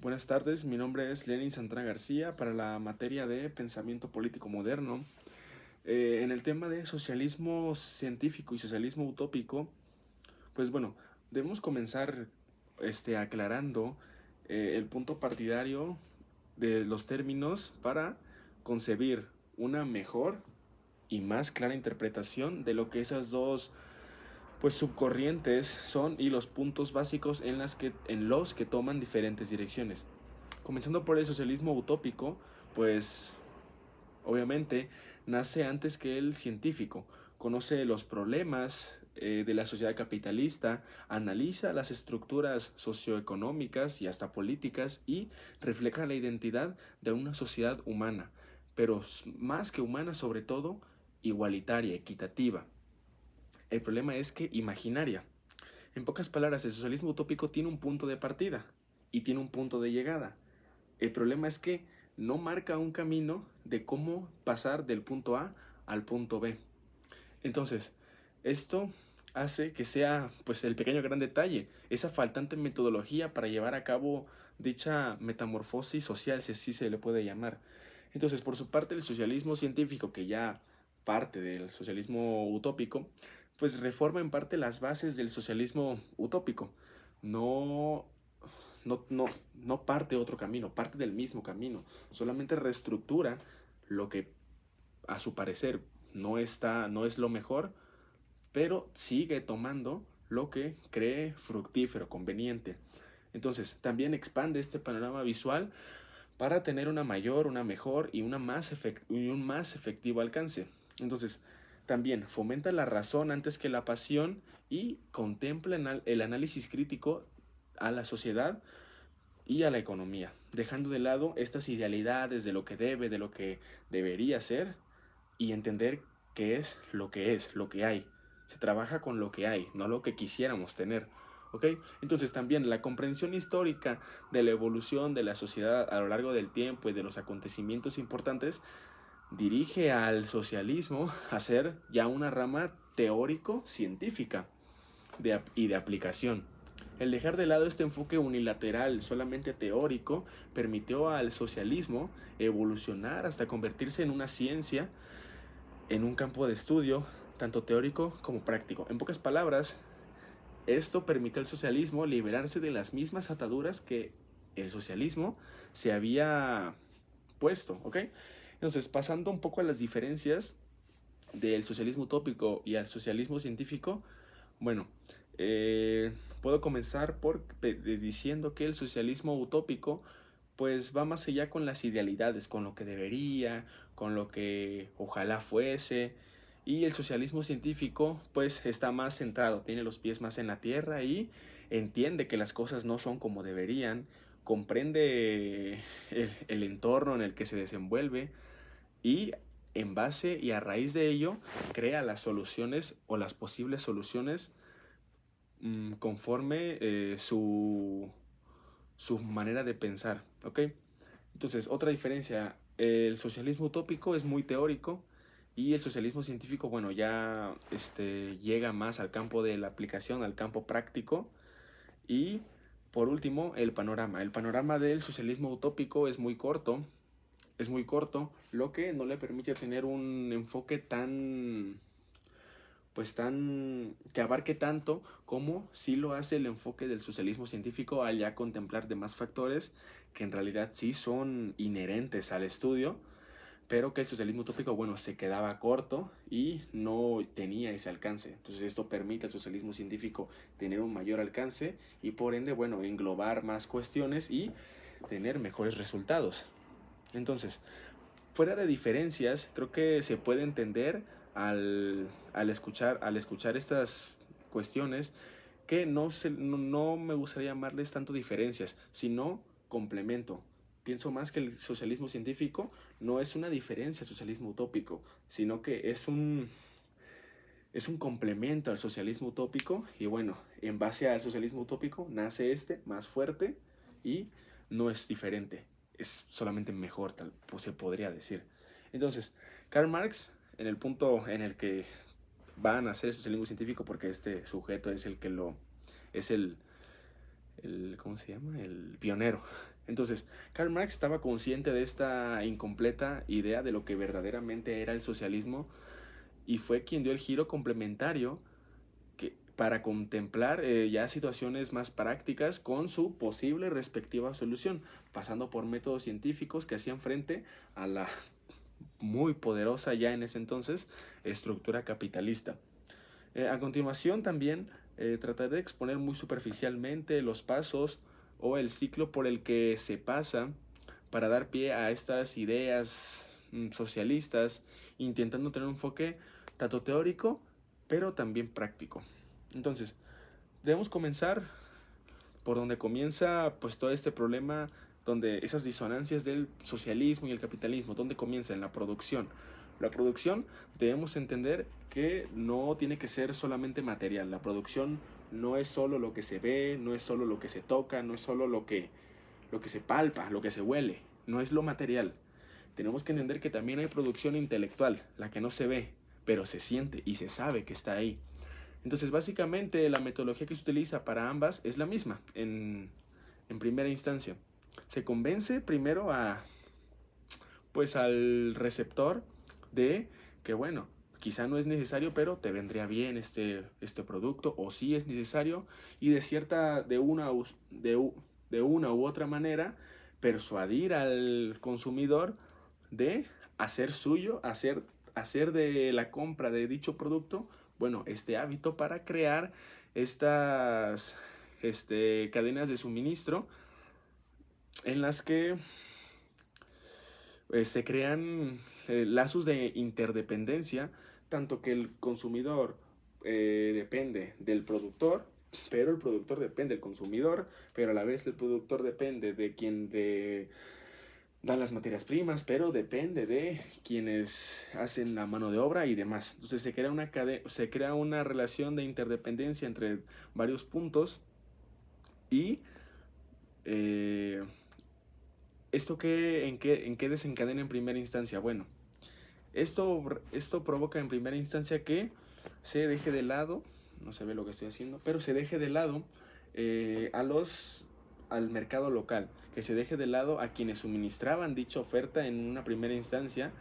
Buenas tardes, mi nombre es Lenin Santana García para la materia de pensamiento político moderno. En el tema de socialismo científico y socialismo utópico, pues bueno, debemos comenzar aclarando el punto partidario de los términos para concebir una mejor y más clara interpretación de lo que esas dos pues subcorrientes son y los puntos básicos en los que toman diferentes direcciones. Comenzando por el socialismo utópico, pues obviamente nace antes que el científico, conoce los problemas de la sociedad capitalista, analiza las estructuras socioeconómicas y hasta políticas y refleja la identidad de una sociedad humana, pero más que humana, sobre todo igualitaria, equitativa. El problema es que imaginaria. En pocas palabras, el socialismo utópico tiene un punto de partida y tiene un punto de llegada. El problema es que no marca un camino de cómo pasar del punto A al punto B. Entonces, esto hace que sea pues el pequeño gran detalle, esa faltante metodología para llevar a cabo dicha metamorfosis social, si así se le puede llamar. Entonces, por su parte, el socialismo científico, que ya parte del socialismo utópico, pues reforma en parte las bases del socialismo utópico. No no, no, no parte otro camino, parte del mismo camino. Solamente reestructura lo que a su parecer no es lo mejor, pero sigue tomando lo que cree fructífero, conveniente. Entonces, también expande este panorama visual para tener una mayor, una mejor y un más efectivo alcance. Entonces, también fomenta la razón antes que la pasión y contempla el análisis crítico a la sociedad y a la economía, dejando de lado estas idealidades de lo que debe, de lo que debería ser y entender qué es, lo que hay. Se trabaja con lo que hay, no lo que quisiéramos tener. ¿Ok? Entonces también la comprensión histórica de la evolución de la sociedad a lo largo del tiempo y de los acontecimientos importantes dirige al socialismo a ser ya una rama teórico-científica y de aplicación. El dejar de lado este enfoque unilateral, solamente teórico, permitió al socialismo evolucionar hasta convertirse en una ciencia, en un campo de estudio, tanto teórico como práctico. En pocas palabras, esto permitió al socialismo liberarse de las mismas ataduras que el socialismo se había puesto, ¿ok? Entonces, pasando un poco a las diferencias del socialismo utópico y al socialismo científico, bueno, puedo comenzar diciendo que el socialismo utópico pues va más allá con las idealidades, con lo que debería, con lo que ojalá fuese. Y el socialismo científico pues está más centrado, tiene los pies más en la tierra y entiende que las cosas no son como deberían, comprende el entorno en el que se desenvuelve y en base y a raíz de ello crea las soluciones o las posibles soluciones conforme su manera de pensar, ¿ok? Entonces, otra diferencia, el socialismo utópico es muy teórico y el socialismo científico, bueno, ya llega más al campo de la aplicación, al campo práctico. Y por último, el panorama. El panorama del socialismo utópico es muy corto, lo que no le permite tener un enfoque tan que abarque tanto como sí lo hace el enfoque del socialismo científico al ya contemplar demás factores que en realidad sí son inherentes al estudio, pero que el socialismo utópico, bueno, se quedaba corto y no tenía ese alcance. Entonces esto permite al socialismo científico tener un mayor alcance y por ende, bueno, englobar más cuestiones y tener mejores resultados. Entonces, fuera de diferencias, creo que se puede entender al escuchar estas cuestiones que no me gustaría llamarles tanto diferencias, sino complemento. Pienso más que el socialismo científico no es una diferencia al socialismo utópico, sino que es un complemento al socialismo utópico y bueno, en base al socialismo utópico nace este más fuerte y no es diferente, es solamente mejor, tal pues se podría decir. Entonces, Karl Marx, en el punto en el que va a nacer el socialismo científico, porque este sujeto es el que es ¿cómo se llama? El pionero. Entonces, Karl Marx estaba consciente de esta incompleta idea de lo que verdaderamente era el socialismo y fue quien dio el giro complementario para contemplar ya situaciones más prácticas con su posible respectiva solución, pasando por métodos científicos que hacían frente a la muy poderosa ya en ese entonces estructura capitalista. A continuación también trataré de exponer muy superficialmente los pasos o el ciclo por el que se pasa para dar pie a estas ideas socialistas, intentando tener un enfoque tanto teórico pero también práctico. Entonces, debemos comenzar por donde comienza pues todo este problema, donde esas disonancias del socialismo y el capitalismo, ¿dónde comienza? En la producción. La producción debemos entender que no tiene que ser solamente material. La producción no es solo lo que se ve, no es solo lo que se toca, no es solo lo que se palpa, lo que se huele, no es lo material. Tenemos que entender que también hay producción intelectual, la que no se ve, pero se siente y se sabe que está ahí. Entonces, básicamente, la metodología que se utiliza para ambas es la misma en primera instancia. Se convence primero pues al receptor de que, bueno, quizá no es necesario, pero te vendría bien este producto, o sí es necesario, y de una u otra manera, persuadir al consumidor de hacer suyo, hacer de la compra de dicho producto, bueno, este hábito para crear estas cadenas de suministro en las que se crean lazos de interdependencia, tanto que el consumidor depende del productor, pero el productor depende del consumidor, pero a la vez el productor depende de quien da las materias primas, pero depende de quienes hacen la mano de obra y demás. Entonces se crea una relación de interdependencia entre varios puntos y ¿esto en qué desencadena en primera instancia? Bueno, esto provoca en primera instancia que se deje de lado, no se ve lo que estoy haciendo, pero se deje de lado al mercado local, que se deje de lado a quienes suministraban dicha oferta en una primera instancia,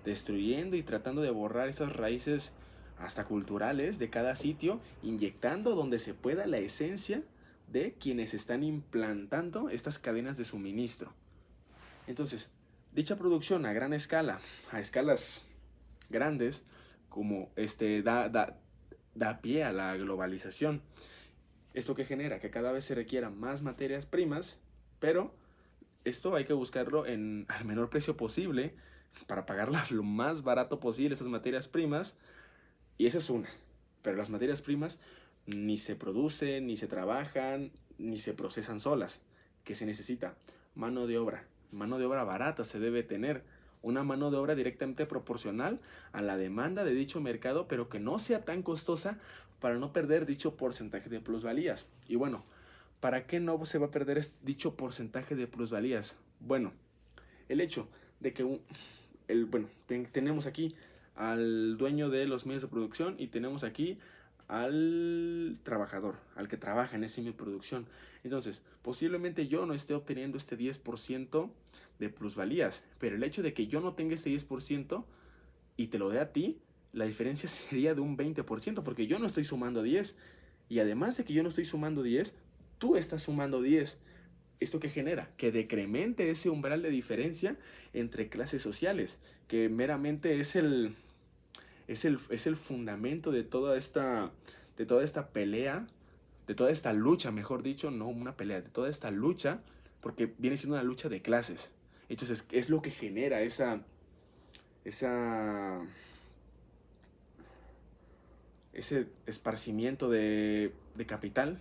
destruyendo y tratando de borrar esas raíces hasta culturales de cada sitio, inyectando donde se pueda la esencia de quienes están implantando estas cadenas de suministro. Entonces, dicha producción a gran escala, a escalas grandes, como da pie a la globalización. ¿Esto que genera? Que cada vez se requieran más materias primas, pero esto hay que buscarlo al menor precio posible para pagarlas lo más barato posible, esas materias primas, y esa es una. Pero las materias primas ni se producen, ni se trabajan, ni se procesan solas. ¿Qué se necesita? Mano de obra barata se debe tener, una mano de obra directamente proporcional a la demanda de dicho mercado, pero que no sea tan costosa para no perder dicho porcentaje de plusvalías. Y bueno, ¿para qué no se va a perder dicho porcentaje de plusvalías? Bueno, el hecho de que tenemos aquí al dueño de los medios de producción y tenemos aquí al trabajador, al que trabaja en esa producción. Entonces, posiblemente yo no esté obteniendo este 10% de plusvalías, pero el hecho de que yo no tenga este 10% y te lo dé a ti, la diferencia sería de un 20%, porque yo no estoy sumando 10. Y además de que yo no estoy sumando 10, tú estás sumando 10. ¿Esto qué genera? Que decremente ese umbral de diferencia entre clases sociales, que meramente es el fundamento de toda esta pelea, de toda esta lucha, mejor dicho, no una pelea, de toda esta lucha, porque viene siendo una lucha de clases. Entonces, es lo que genera ese esparcimiento de capital.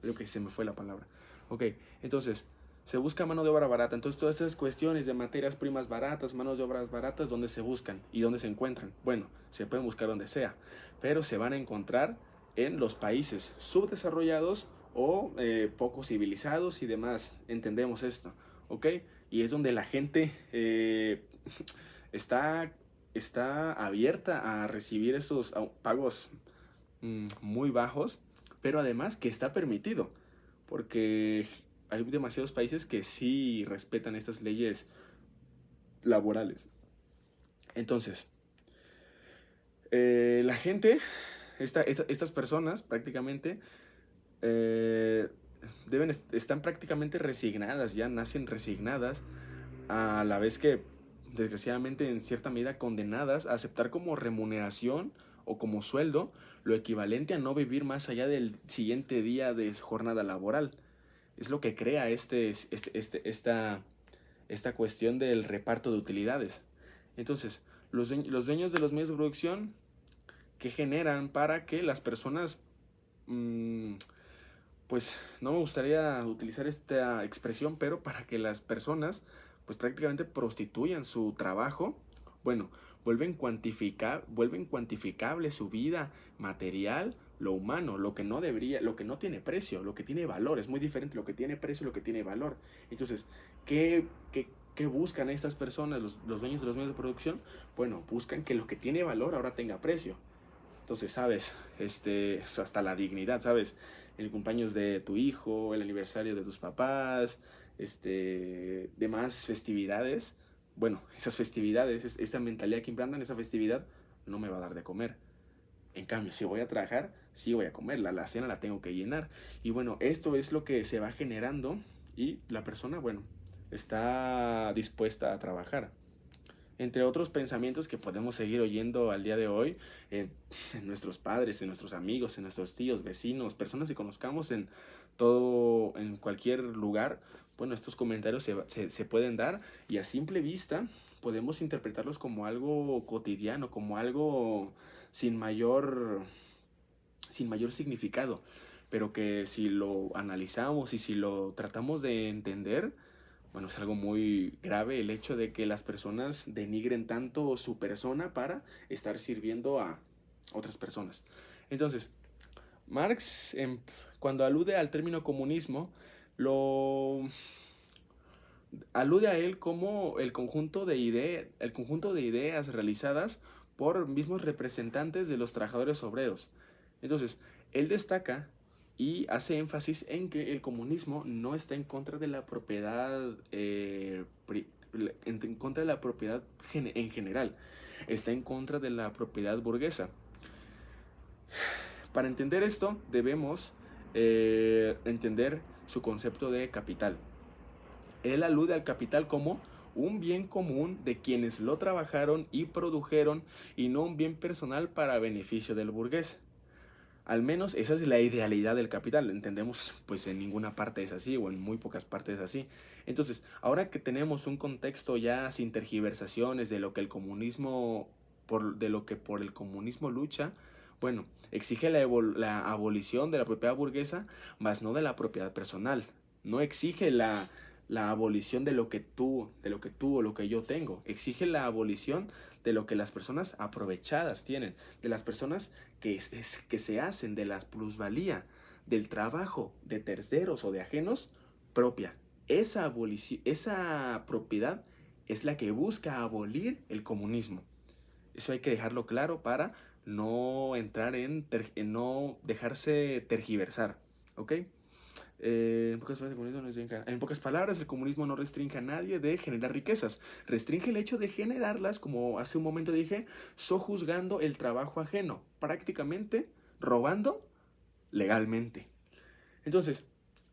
Creo que se me fue la palabra. Ok, entonces, se busca mano de obra barata. Entonces, todas estas cuestiones de materias primas baratas, manos de obras baratas, ¿dónde se buscan y dónde se encuentran? Bueno, se pueden buscar donde sea, pero se van a encontrar en los países subdesarrollados o poco civilizados y demás. Entendemos esto, ¿ok? Y es donde la gente está abierta a recibir esos pagos muy bajos, pero además que está permitido. porque hay demasiados países que sí respetan estas leyes laborales. Entonces, la gente, estas personas prácticamente eh, están prácticamente resignadas, ya nacen resignadas, a la vez que desgraciadamente en cierta medida condenadas a aceptar como remuneración o como sueldo lo equivalente a no vivir más allá del siguiente día de jornada laboral. Es lo que crea esta cuestión del reparto de utilidades. Entonces, los dueños de los medios de producción que generan para que las personas, pues no me gustaría utilizar esta expresión, pero para que las personas pues prácticamente prostituyan su trabajo, bueno, vuelven cuantificable su vida material, lo humano, lo que no debería, lo que no tiene precio, lo que tiene valor, es muy diferente lo que tiene precio y lo que tiene valor. Entonces, ¿qué buscan estas personas, los dueños de los medios de producción? Bueno, buscan que lo que tiene valor ahora tenga precio. Entonces, ¿sabes? Hasta la dignidad, ¿sabes? El cumpleaños de tu hijo, el aniversario de tus papás, demás festividades. Bueno, esas festividades, esta mentalidad que implantan, esa festividad no me va a dar de comer. En cambio, si voy a trabajar, sí voy a comer, la cena la tengo que llenar. Y bueno, esto es lo que se va generando y la persona, bueno, está dispuesta a trabajar. Entre otros pensamientos que podemos seguir oyendo al día de hoy en nuestros padres, en nuestros amigos, en nuestros tíos, vecinos, personas que conozcamos en cualquier lugar. Bueno, estos comentarios se pueden dar y a simple vista podemos interpretarlos como algo cotidiano, como algo sin mayor, sin mayor significado, pero que si lo analizamos y si lo tratamos de entender, bueno, es algo muy grave el hecho de que las personas denigren tanto su persona para estar sirviendo a otras personas. Entonces, Marx, cuando alude al término comunismo, lo alude a él como el conjunto de ideas realizadas por mismos representantes de los trabajadores obreros. Entonces, él destaca y hace énfasis en que el comunismo no está en contra de la propiedad, en contra de la propiedad en general, está en contra de la propiedad burguesa. Para entender esto, debemos entender su concepto de capital. Él alude al capital como un bien común de quienes lo trabajaron y produjeron y no un bien personal para beneficio del burgués. Al menos esa es la idealidad del capital. Entendemos, pues en ninguna parte es así o en muy pocas partes es así. Entonces, ahora que tenemos un contexto ya sin tergiversaciones de lo que el comunismo, de lo que por el comunismo lucha, bueno, exige la abolición de la propiedad burguesa, mas no de la propiedad personal. No exige la abolición de lo que tú o lo que yo tengo. Exige la abolición de lo que las personas aprovechadas tienen, de las personas que se hacen de la plusvalía del trabajo de terceros o de ajenos propia. Esa propiedad es la que busca abolir el comunismo. Eso hay que dejarlo claro para no entrar en no dejarse tergiversar, ¿ok? En pocas palabras, el comunismo no restringe a nadie de generar riquezas. Restringe el hecho de generarlas, como hace un momento dije, sojuzgando el trabajo ajeno, prácticamente robando legalmente. Entonces,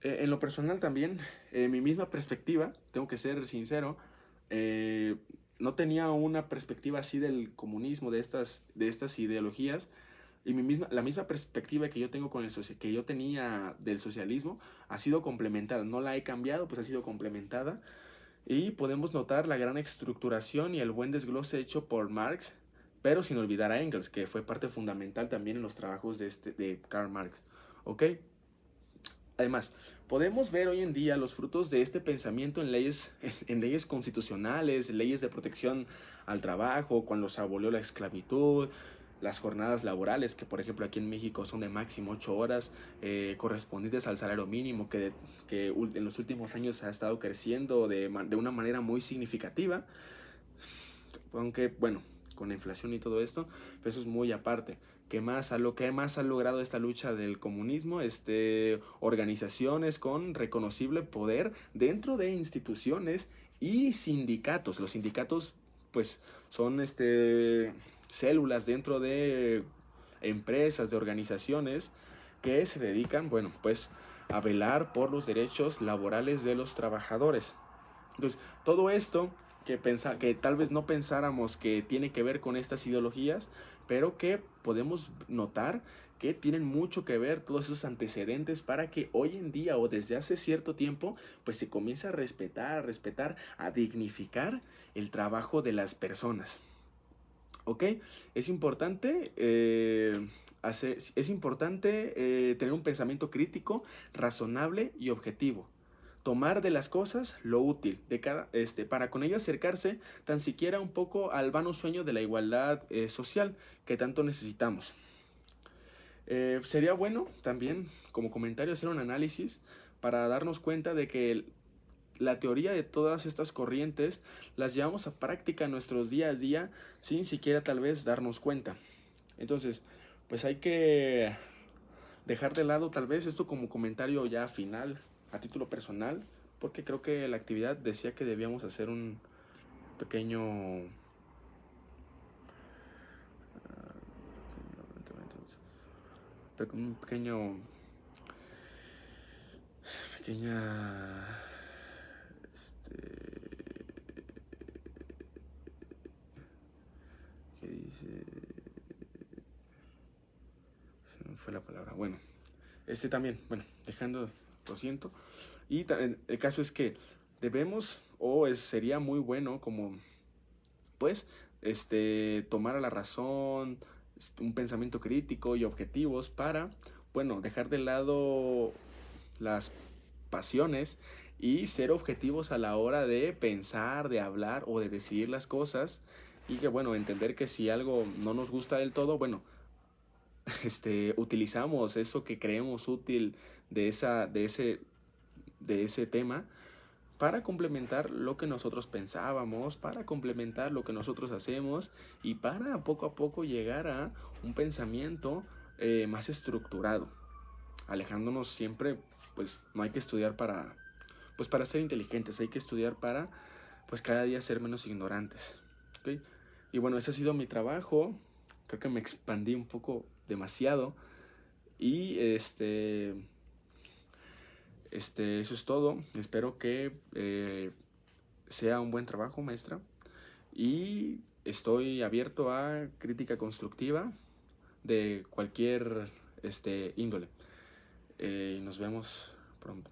en lo personal también, mi misma perspectiva, tengo que ser sincero, no tenía una perspectiva así del comunismo, de estas ideologías. Y la misma perspectiva que yo tengo que yo tenía del socialismo ha sido complementada. No la he cambiado, pues ha sido complementada. Y podemos notar la gran estructuración y el buen desglose hecho por Marx, pero sin olvidar a Engels, que fue parte fundamental también en los trabajos de Karl Marx. ¿Ok? Además, podemos ver hoy en día los frutos de este pensamiento en leyes constitucionales, leyes de protección al trabajo, cuando se abolió la esclavitud, las jornadas laborales, que por ejemplo aquí en México son de máximo 8 horas, correspondientes al salario mínimo, que en los últimos años ha estado creciendo de una manera muy significativa, aunque bueno, con la inflación y todo esto, pero eso es muy aparte. lo que más ha logrado esta lucha del comunismo, organizaciones con reconocible poder dentro de instituciones y sindicatos. Los sindicatos, pues, son células dentro de empresas, de organizaciones que se dedican, bueno, pues, a velar por los derechos laborales de los trabajadores. Entonces, todo esto que tal vez no pensáramos que tiene que ver con estas ideologías, pero que podemos notar que tienen mucho que ver todos esos antecedentes para que hoy en día o desde hace cierto tiempo pues se comience a respetar, a dignificar el trabajo de las personas. ¿Ok? Es importante, tener un pensamiento crítico, razonable y objetivo. Tomar de las cosas lo útil para con ello acercarse tan siquiera un poco al vano sueño de la igualdad social que tanto necesitamos. Sería bueno también, como comentario, hacer un análisis para darnos cuenta de que la teoría de todas estas corrientes las llevamos a práctica en nuestros día a día sin siquiera tal vez darnos cuenta. Entonces, pues hay que dejar de lado tal vez esto como comentario ya final, a título personal, porque creo que la actividad decía que debíamos hacer un pequeño un pequeño pequeña ¿qué dice? Se me fue la palabra. Bueno, también, bueno, dejando, lo siento. Y el caso es que debemos, sería muy bueno como, pues, tomar a la razón, un pensamiento crítico y objetivos para, bueno, dejar de lado las pasiones y ser objetivos a la hora de pensar, de hablar o de decidir las cosas. Y que, bueno, entender que si algo no nos gusta del todo, bueno, utilizamos eso que creemos útil de ese tema para complementar lo que nosotros pensábamos, para complementar lo que nosotros hacemos y para poco a poco llegar a un pensamiento más estructurado, alejándonos siempre, pues no hay que estudiar para ser inteligentes, hay que estudiar para pues cada día ser menos ignorantes, ¿okay? Y bueno, ese ha sido mi trabajo. Creo que me expandí un poco demasiado. Y eso es todo. Espero que sea un buen trabajo, maestra. Y estoy abierto a crítica constructiva de cualquier índole. Nos vemos pronto.